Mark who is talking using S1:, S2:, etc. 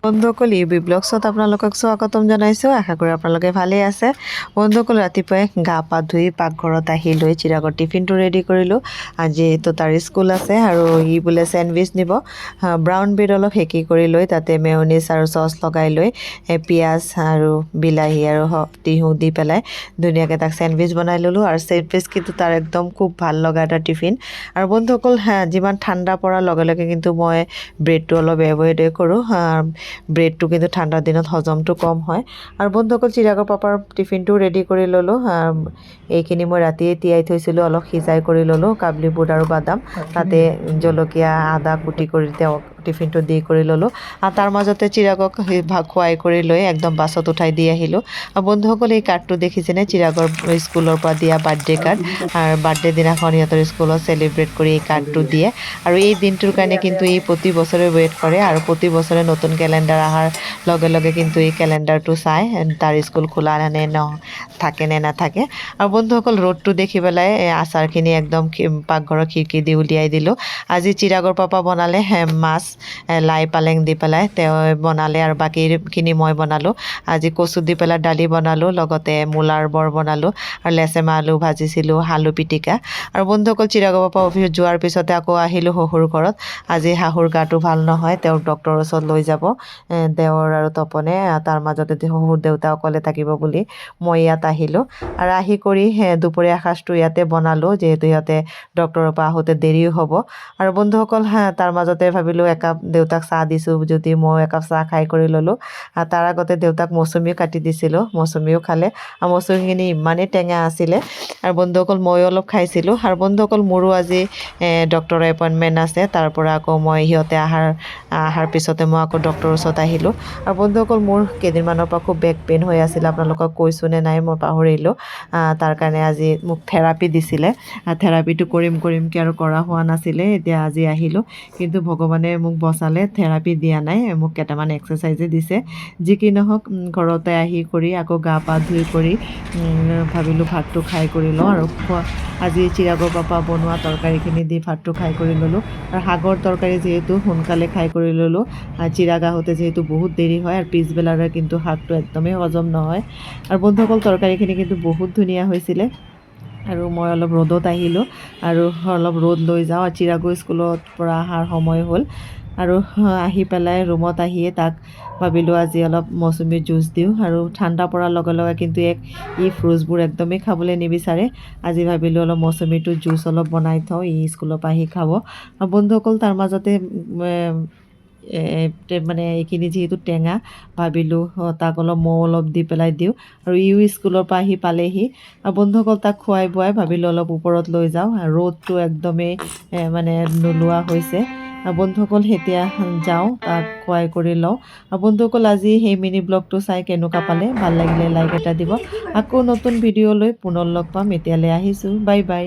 S1: বন্ধুসকল ইউবি ব্লগছত আপোনালোকক স্বাগতম জনাইছোঁ। আশা কৰোঁ আপোনালোকে ভালেই আছে। বন্ধুসকল ৰাতিপুৱাই গা পা ধুই পাকঘৰত আহি লৈ চিৰাগৰ টিফিনটো ৰেডি কৰিলোঁ। যিহেতু তাৰ স্কুল আছে আৰু ই বোলে চেণ্ডউইচ নিব। ব্ৰাউন ব্ৰেড অলপ সেকি কৰি লৈ তাতে মেয়নিজ আৰু চচ লগাই লৈ পিঁয়াজ আৰু বিলাহী আৰু তিহু দি পেলাই ধুনীয়াকৈ তাক চেণ্ডউইচ বনাই ল'লোঁ। আৰু চেণ্ডউইচ কিন্তু তাৰ একদম খুব ভাল লগা এটা টিফিন। আৰু বন্ধুসকল যিমান ঠাণ্ডা পৰাৰ লগে লগে কিন্তু মই ব্ৰেডটো অলপ এভইডে কৰোঁ। ব্ৰেডটো কিন্তু ঠাণ্ডাৰ দিনত হজমটো কম হয়। আৰু বন্ধুসকল চিৰাগৰ পাপাৰ টিফিনটো ৰেডি কৰি ল'লোঁ। এইখিনি মই ৰাতিয়ে তিয়াই থৈছিলোঁ, অলপ সিজাই কৰি ল'লোঁ কাবলি বুট আৰু বাদাম, তাতে জলকীয়া আদা কুটি কৰি তেওঁক টিফিনটো দি কৰি ল'লোঁ। আৰু তাৰ মাজতে চিৰাগক খুৱাই কৰি লৈ একদম বাছত উঠাই দি আহিলোঁ। আৰু বন্ধুসকল এই কাৰ্ডটো দেখিছেনে, চিৰাগৰ স্কুলৰ পৰা দিয়া বাৰ্থডে কাৰ্ড। আৰু বাৰ্থডে দিনাখন সিহঁতৰ স্কুলত চেলিব্ৰেট কৰি এই কাৰ্ডটো দিয়ে। আৰু এই দিনটোৰ কাৰণে কিন্তু ই প্ৰতি বছৰে ৱেইট কৰে আৰু প্ৰতি বছৰে নতুন কেলেণ্ডাৰ অহাৰ লগে লগে কিন্তু এই কেলেণ্ডাৰটো চাই তাৰ স্কুল খোলা নে থাকে নে নাথাকে। আৰু বন্ধুসকল ৰ'দটো দেখি পেলাই আচাৰখিনি একদম পাকঘৰৰ খিৰিকী দি উলিয়াই দিলোঁ। আজি চিৰাগৰ পাপা বনালে মাছ লাই পালেং দি পেলাই তেওঁ বনালে আৰু বাকীখিনি মই বনালোঁ। আজি কচু দি পেলাই দালি বনালোঁ, লগতে মূলাৰ বৰ বনালোঁ আৰু লেচেমা আলু ভাজিছিলোঁ, আলু পিটিকা। আৰু বন্ধুসকল চিৰাগৰ পাপা অফিচ যোৱাৰ পিছতে আকৌ আহিলোঁ শহুৰ ঘৰত। আজি শাহুৰ গাটো ভাল নহয়, তেওঁক ডক্টৰৰ ওচৰত লৈ যাব দেৱৰ আৰু তপনে। তাৰ মাজতে শহুৰ দেউতা অকলে থাকিব বুলি মই ইয়াত আহিলোঁ। আৰু আহি কৰি দুপৰীয়া সাঁজটো ইয়াতে বনালোঁ, যিহেতু সিহঁতে ডক্টৰৰ পৰা আহোঁতে দেৰিও হ'ব। আৰু বন্ধুসকল তাৰ মাজতে ভাবিলোঁ একাপ দেউতাক চাহ দিছোঁ যদি মই একাপ চাহ খাই কৰি ল'লোঁ। তাৰ আগতে দেউতাক মৌচুমীও কাটি দিছিলোঁ, মৌচুমীও খালে। আৰু মৌচুমীখিনি ইমানেই টেঙা আছিলে। আৰু বন্ধুসকল ময়ো অলপ খাইছিলোঁ। আৰু বন্ধুসকল মোৰো আজি ডক্টৰৰ এপইণ্টমেণ্ট আছে। তাৰ পৰা আকৌ মই সিহঁতে অহাৰ পিছতে মই আকৌ ডক্টৰৰ ওচৰত আহিলোঁ। আৰু বন্ধুসকল মোৰ কেইদিনমানৰ পৰা খুব বেক পেইন হৈ আছিল, আপোনালোকক কৈছোঁ নে নাই মই পাহৰিলোঁ। তাৰ কাৰণে আজি মোক থেৰাপি দিছিলে। থেৰাপিটো কৰিমকৈ আৰু কৰা হোৱা নাছিলে। এতিয়া আজি আহিলোঁ, কিন্তু ভগৱানে মোক বচালে, থেৰাপি দিয়া নাই, মোক কেইটামান এক্সাৰচাইজে দিছে। যি কি নহওক ঘৰতে আহি কৰি আকৌ গা পা ধুই কৰি ভাবিলোঁ ভাতটো খাই কৰি লওঁ। আৰু আজি চিৰাগৰ পাপা বনোৱা তৰকাৰীখিনি দি ভাতটো খাই কৰি ল'লোঁ। আৰু শাকৰ তৰকাৰী যিহেতু সোনকালে খাই কৰি ল'লোঁ। চিৰাগ আহোঁতে যিহেতু বহুত দেৰি হয় আৰু পিছবেলাৰে কিন্তু শাকটো একদমেই হজম নহয়। আৰু বন্ধুসকল তৰকাৰীখিনি কিন্তু বহুত ধুনীয়া হৈছিলে। আৰু মই অলপ ৰ'দত আহিলোঁ আৰু অলপ ৰ'দ লৈ যাওঁ। চিৰাগো স্কুলত পৰা অহাৰ সময় হ'ল। আৰু আহি পেলাই ৰুমত আহিয়ে তাক ভাবিলোঁ আজি অলপ মৌচুমী জুচ দিওঁ। আৰু ঠাণ্ডা পৰাৰ লগে লগে কিন্তু ফ্ৰুটছবোৰ একদমেই খাবলৈ নিবিচাৰে। আজি ভাবিলোঁ অলপ মৌচুমীটো জুচ অলপ বনাই থওঁ, স্কুলৰ পৰা আহি খাব। আৰু বন্ধুসকল তাৰ মাজতে মানে এইখিনি যিহেতু টেঙা, ভাবিলোঁ তাক অলপ মৌ অলপ দি পেলাই দিওঁ। আৰু স্কুলৰ পৰা আহি পালেহি। আৰু বন্ধুসকল তাক খুৱাই বোৱাই ভাবিলোঁ অলপ ওপৰত লৈ যাওঁ। ৰ'দটো একদমেই মানে নোলোৱা হৈছে। বন্ধুসকল এতিয়া যাওঁ, তাক খুৱাই কৰি লওঁ। আৰু বন্ধুসকল আজি সেই মিনি ব্লগটো চাই কেনেকুৱা পালে, ভাল লাগিলে লাইক এটা দিব। আকৌ নতুন ভিডিঅ' লৈ পুনৰ লগ পাম। এতিয়ালৈ আহিছোঁ, বাই বাই।